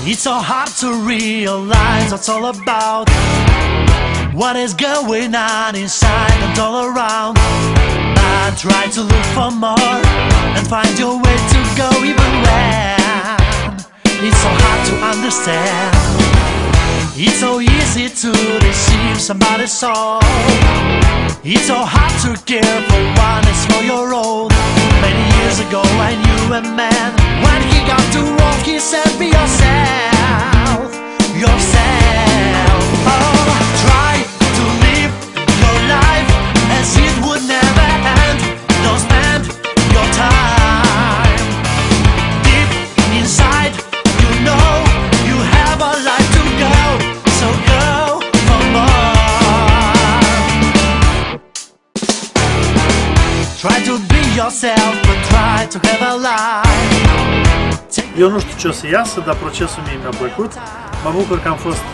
It's so hard to realize what's all about, what is going on inside and all around. I try to look for more and find your way to go even when it's so hard to understand. It's so easy to deceive somebody's soul. It's so hard to care for one as for your own. Many years ago I knew a man, when he got to wrong he said, be yourself, yourself. Oh, try to live your life as it would never end. Don't spend your time deep inside. You know you have a life to go, so go for more. Try to be yourself, but try to have a life. Eu nu știu ce o să iasă, dar procesul mie mi-a plăcut. Mă bucur că am fost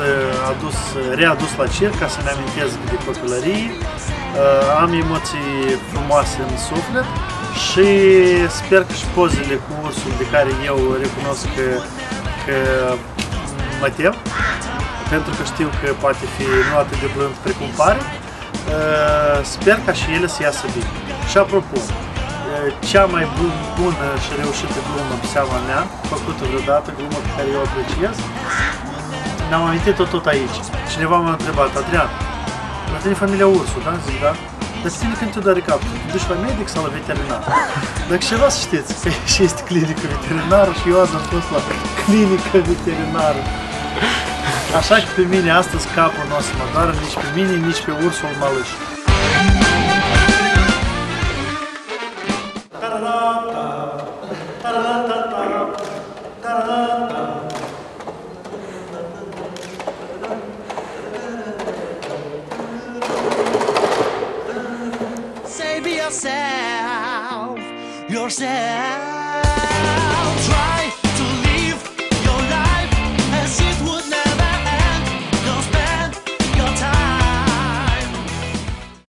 readus la circ ca să ne amintesc de copilărie. Am emoții frumoase în suflet și sper că și pozele cu ursul, de care eu recunosc că mă tem, pentru că știu că poate fi nu atât de blând precum pare, sper ca și ele să iasă bine. Și apropo, cea mai bună și reușită glumă pe seama mea, făcută vreodată, glumă pe care eu o apreciez, ne-am amintit-o tot aici. Cineva m-a întrebat, Adrian, la tine familia Ursu, da? Zic, da? Dar ține când te doare capul, te duci la medic sau la veterinar? Dacă ceva să știți, că și este clinică veterinară și eu azi am fost la clinică veterinară. Așa că pe mine astăzi capul nu o să mă doară nici pe mine, nici pe ursul mălâș. Say be yourself, yourself. Try